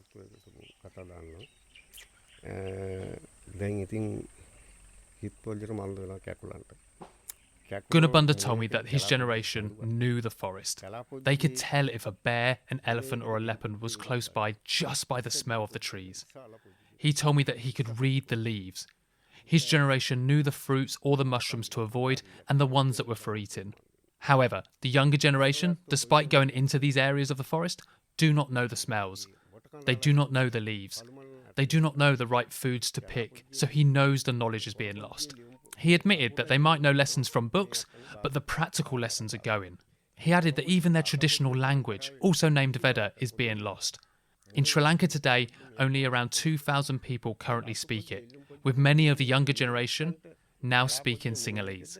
Gunabanda told me that his generation knew the forest. They could tell if a bear, an elephant or a leopard was close by just by the smell of the trees. He told me that he could read the leaves. His generation knew the fruits or the mushrooms to avoid and the ones that were for eating. However, the younger generation, despite going into these areas of the forest, do not know the smells. They do not know the leaves. They do not know the right foods to pick, so he knows the knowledge is being lost. He admitted that they might know lessons from books, but the practical lessons are going. He added that even their traditional language, also named Vedda, is being lost. In Sri Lanka today, only around 2,000 people currently speak it, with many of the younger generation now speaking Sinhalese.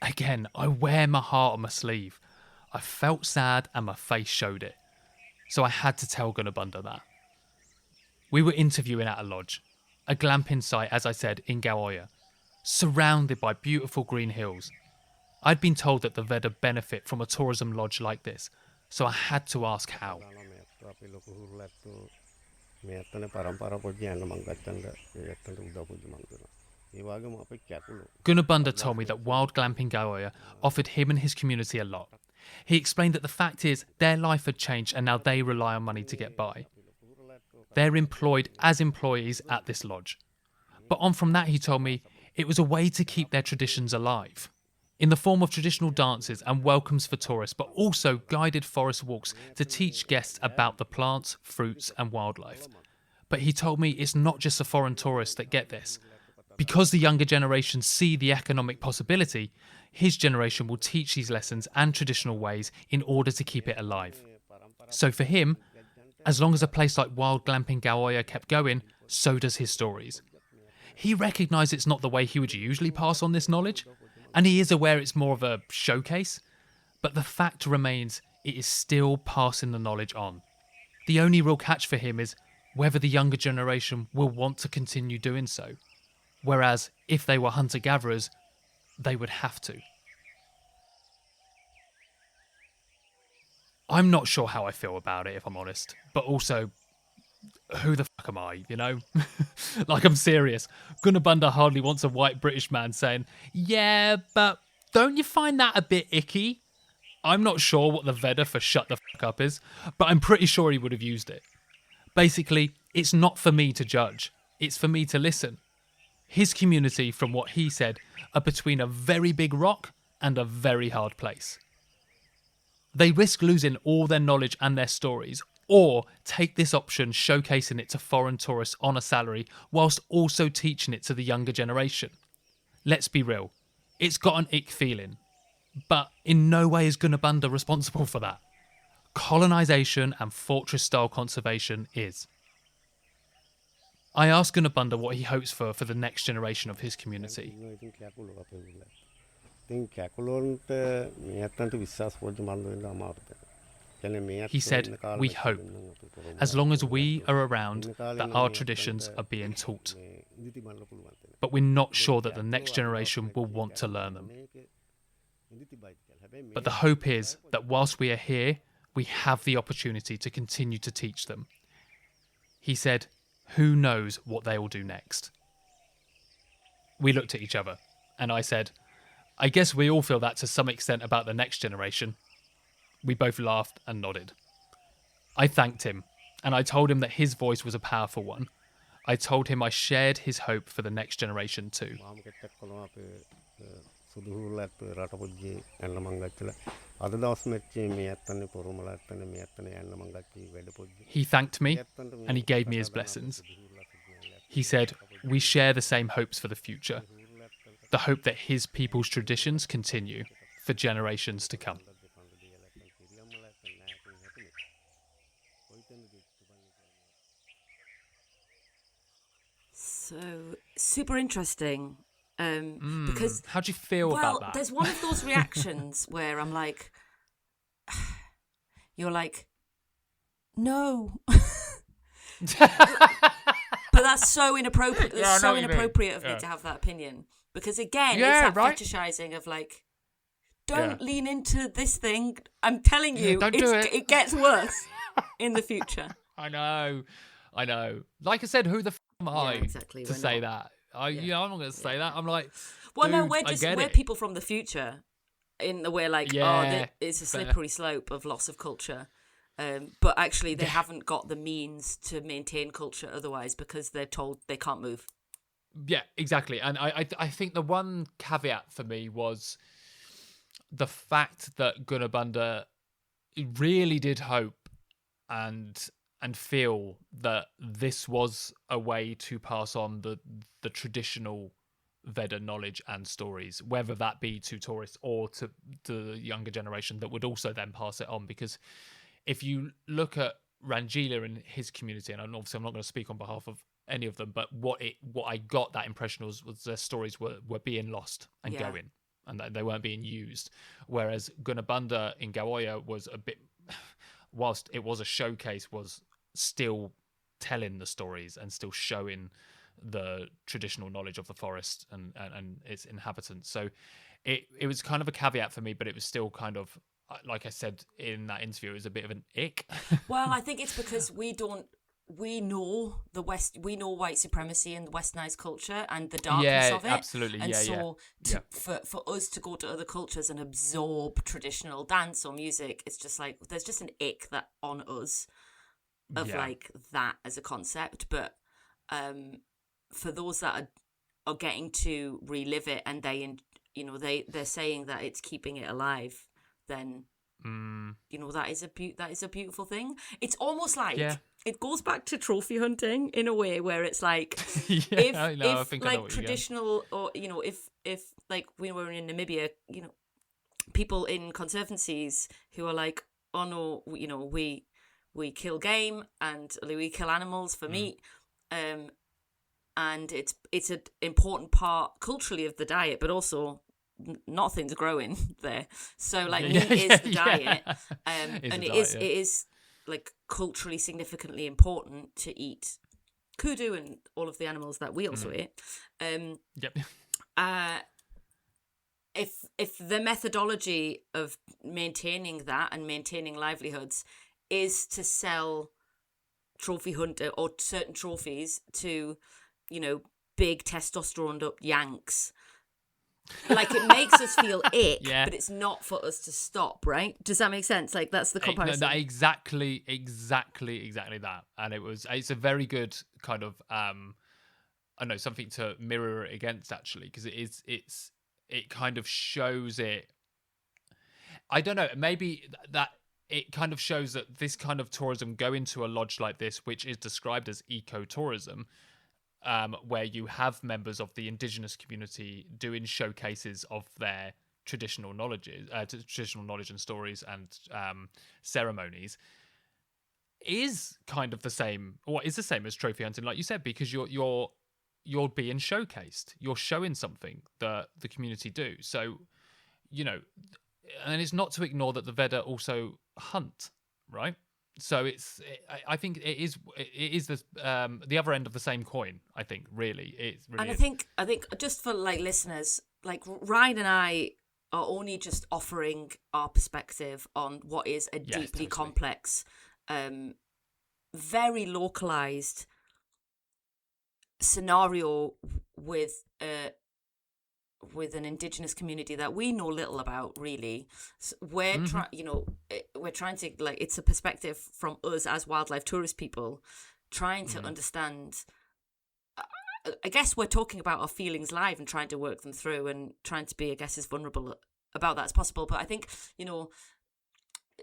Again, I wear my heart on my sleeve. I felt sad and my face showed it. So I had to tell Gunabanda that. We were interviewing at a lodge, a glamping site, as I said, in Gauoya, surrounded by beautiful green hills. I'd been told that the Vedda benefit from a tourism lodge like this, so I had to ask how. Gunabanda told me that wild glamping Gauoya offered him and his community a lot. He explained that the fact is their life had changed and now they rely on money to get by. They're employed as employees at this lodge. But on from that, he told me, it was a way to keep their traditions alive, in the form of traditional dances and welcomes for tourists, but also guided forest walks to teach guests about the plants, fruits and wildlife. But he told me it's not just the foreign tourists that get this. Because the younger generation see the economic possibility, his generation will teach these lessons and traditional ways in order to keep it alive. So for him, as long as a place like wild glamping Gauoya kept going, so does his stories. He recognised it's not the way he would usually pass on this knowledge, and he is aware it's more of a showcase, but the fact remains it is still passing the knowledge on. The only real catch for him is whether the younger generation will want to continue doing so, whereas if they were hunter-gatherers, they would have to. I'm not sure how I feel about it, if I'm honest, but also, who the fuck am I, you know? Like, I'm serious. Gunabanda hardly wants a white British man saying, yeah, but don't you find that a bit icky? I'm not sure what the Vedda for shut the fuck up is, but I'm pretty sure he would have used it. Basically, it's not for me to judge, it's for me to listen. His community, from what he said, are between a very big rock and a very hard place. They risk losing all their knowledge and their stories, or take this option showcasing it to foreign tourists on a salary whilst also teaching it to the younger generation. Let's be real, it's got an ick feeling, but in no way is Gunabanda responsible for that. Colonisation and fortress-style conservation is. I asked Gunabanda what he hopes for the next generation of his community. He said, we hope, as long as we are around, that our traditions are being taught. But we're not sure that the next generation will want to learn them. But the hope is that whilst we are here, we have the opportunity to continue to teach them. He said, who knows what they will do next? We looked at each other, and I said, I guess we all feel that to some extent about the next generation. We both laughed and nodded. I thanked him, and I told him that his voice was a powerful one. I told him I shared his hope for the next generation too. He thanked me, and he gave me his blessings. He said, we share the same hopes for the future, the hope that his people's traditions continue for generations to come. So, super interesting. Because how do you feel about that? There's one of those reactions where I'm like, you're like, no. But that's so inappropriate. It's so inappropriate of me to have that opinion. Because again, it's that fetishizing of like, don't lean into this thing. I'm telling you, it gets worse in the future. I know. Like I said, who the f*** am I to say that? I'm not going to say that. I'm like, well, no, we're people from the future, in the way like, it's a slippery slope of loss of culture. But actually, they haven't got the means to maintain culture otherwise because they're told they can't move. Yeah, exactly. And I think the one caveat for me was the fact that Gunabanda really did hope and feel that this was a way to pass on the traditional Vedda knowledge and stories, whether that be to tourists or to the younger generation that would also then pass it on. Because if you look at Ranjila and his community, and obviously I'm not going to speak on behalf of any of them, but what I got that impression was their stories were being lost and going, and that they weren't being used. Whereas Gunabanda in Gaoya was a bit, whilst it was a showcase, was still telling the stories and still showing the traditional knowledge of the forest and its inhabitants. So it was kind of a caveat for me, but it was still kind of, like I said in that interview, it was a bit of an ick. Well, I think it's because we know the West, we know white supremacy and the westernized culture and the darkness of it. Absolutely. And for us to go to other cultures and absorb traditional dance or music, it's just like, there's just an ick that on us of like that as a concept. But for those that are getting to relive it, and they're saying that it's keeping it alive, then that is a beautiful thing. It's almost like it goes back to trophy hunting in a way, where it's like if like traditional, or if like we were in Namibia, people in conservancies who are like, oh no, we kill game and we kill animals for meat, and it's an important part culturally of the diet, but also nothing's growing there. So like meat is the diet, and it is like culturally significantly important to eat kudu and all of the animals that we also eat. If the methodology of maintaining that and maintaining livelihoods is to sell trophy hunter or certain trophies to big testosterone up Yanks, like, it makes us feel ick, but it's not for us to stop, right? Does that make sense? Like, that's the comparison. No, exactly that. And it's a very good kind of something to mirror it against, actually, because it kind of shows it. I don't know, maybe that it kind of shows that this kind of tourism, going to a lodge like this, which is described as eco-tourism, where you have members of the indigenous community doing showcases of their traditional knowledge and stories and ceremonies, is kind of the same, or is the same as trophy hunting, like you said, because you're being showcased, you're showing something that the community do. So, and it's not to ignore that the Vedda also hunt, right? So I think it is the other end of the same coin. I think really, it really. And I think just for like listeners, like Ryan and I are only just offering our perspective on what is a deeply complex, very localized scenario with an indigenous community that we know little about, really. So we're trying to, like, it's a perspective from us as wildlife tourist people trying to understand. I guess we're talking about our feelings live and trying to work them through and trying to be, I guess, as vulnerable about that as possible. But I think,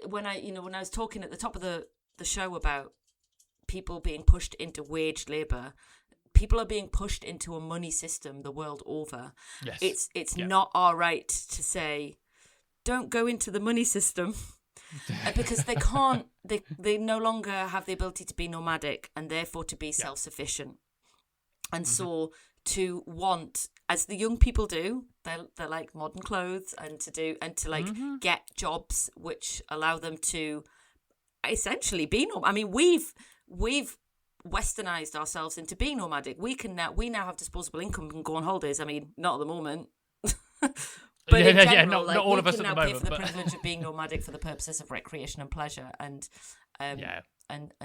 when I was talking at the top of the show about people being pushed into wage labor, people are being pushed into a money system the world over. Yes. It's not our right to say, don't go into the money system, because they can't, they no longer have the ability to be nomadic and therefore to be self-sufficient. And so to want, as the young people do, they're like modern clothes and to get jobs which allow them to essentially be nomadic. I mean, we've westernized ourselves into being nomadic. We now have disposable income and go on holidays. I mean, not at the moment, but in general, not all of us at the moment. We can now pay for the privilege of being nomadic for the purposes of recreation and pleasure, and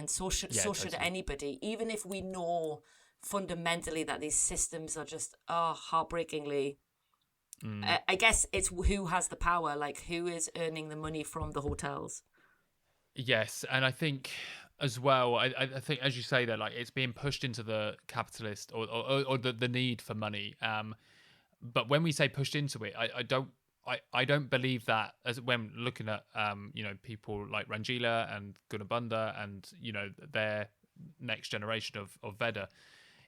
so should anybody, even if we know fundamentally that these systems are just heartbreakingly. I guess it's who has the power, like who is earning the money from the hotels. Yes, and I think as well, I think, as you say there, like, it's being pushed into the capitalist or the need for money. But when we say pushed into it, I don't believe that, as when looking at people like Ranjila and Gunabanda and their next generation of Vedda,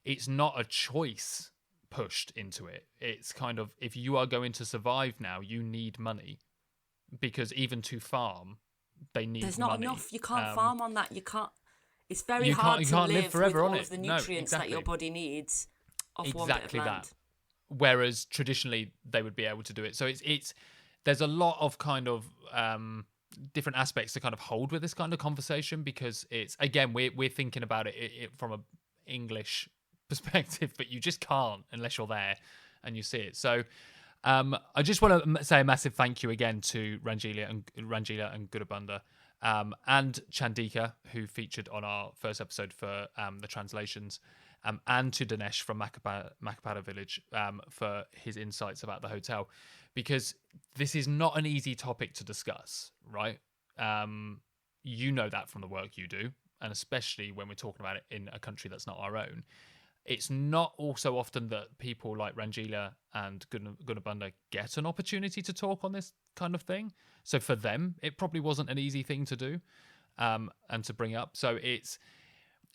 it's not a choice pushed into it. It's kind of, if you are going to survive now, you need money, because even to farm, they need There's not money. enough. You can't farm on that. You can't. It's very hard to live with all of the nutrients that your body needs off one bit of land. Whereas traditionally they would be able to do it. So it's there's a lot of kind of different aspects to kind of hold with this kind of conversation, because it's, again, we're thinking about it from a English perspective, but you just can't unless you're there and you see it. So I just want to say a massive thank you again to Ranjila and Gunabanda, and Chandika, who featured on our first episode for the translations, and to Dinesh from Makapada Village for his insights about the hotel, because this is not an easy topic to discuss, right? You know that from the work you do, and especially when we're talking about it in a country that's not our own. It's not also often that people like Ranjila and Gunabanda get an opportunity to talk on this kind of thing. So for them, it probably wasn't an easy thing to do and to bring up. So it's,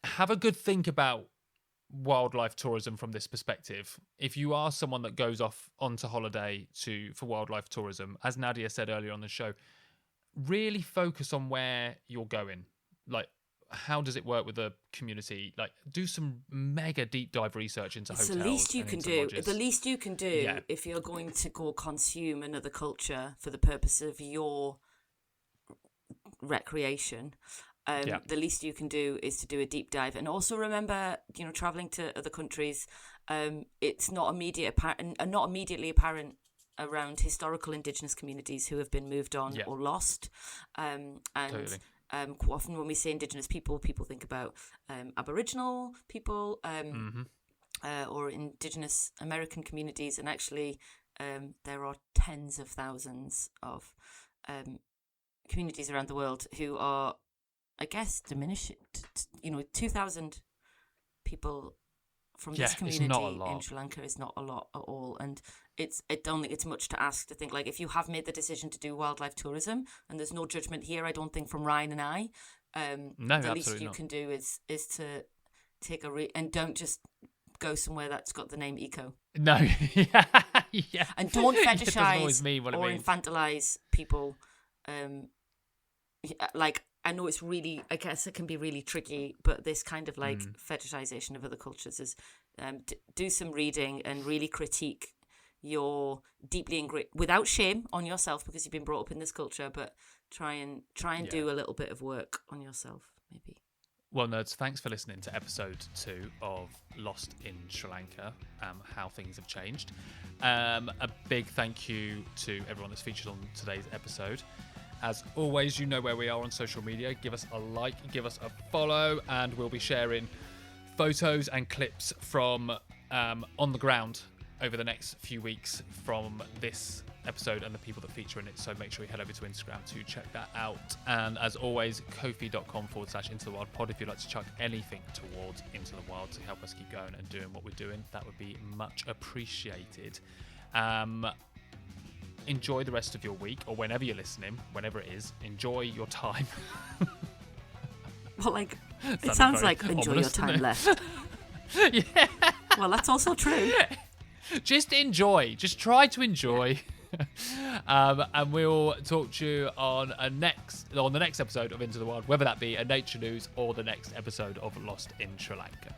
have a good think about wildlife tourism from this perspective. If you are someone that goes off onto holiday for wildlife tourism, as Nadia said earlier on the show, really focus on where you're going. Like, how does it work with the community? Like, do some mega deep dive research into hotels. The least you can do. lodges. The least you can do if you're going to go consume another culture for the purpose of your recreation. The least you can do is to do a deep dive, and also remember, traveling to other countries, it's not immediately apparent around historical indigenous communities who have been moved on or lost, Totally. Quite often when we say indigenous people think about Aboriginal people or indigenous American communities, and actually there are tens of thousands of communities around the world who are, I guess, diminished. 2,000 people from this community in Sri Lanka is not a lot at all, and I don't think it's much to ask to think, like, if you have made the decision to do wildlife tourism, and there's no judgment here, I don't think, from Ryan and I, the least you can do is to take and don't just go somewhere that's got the name eco. No, and don't fetishize or means. infantilize people. Like, I know it's really, I guess it can be really tricky, but this kind of like fetishization of other cultures is do some reading and really critique your deeply ingrained, without shame on yourself, because you've been brought up in this culture, but try and do a little bit of work on yourself, maybe. Well, nerds, thanks for listening to episode 2 of Lost in Sri Lanka, how things have changed. A big thank you to everyone that's featured on today's episode. As always, you know where we are on social media. Give us a like, give us a follow, and we'll be sharing photos and clips from on the ground over the next few weeks from this episode and the people that feature in it. So make sure you head over to Instagram to check that out. And as always, kofi.com/Into the Wild pod if you'd like to chuck anything towards Into the Wild to help us keep going and doing what we're doing. That would be much appreciated. Enjoy the rest of your week, or whenever you're listening, whenever it is. Enjoy your time. Well, like, it sounds like enjoy your time left. Yeah. Well, that's also true. Just enjoy. Just try to enjoy. And we'll talk to you on the next episode of Into the Wild, whether that be a nature news or the next episode of Lost in Sri Lanka.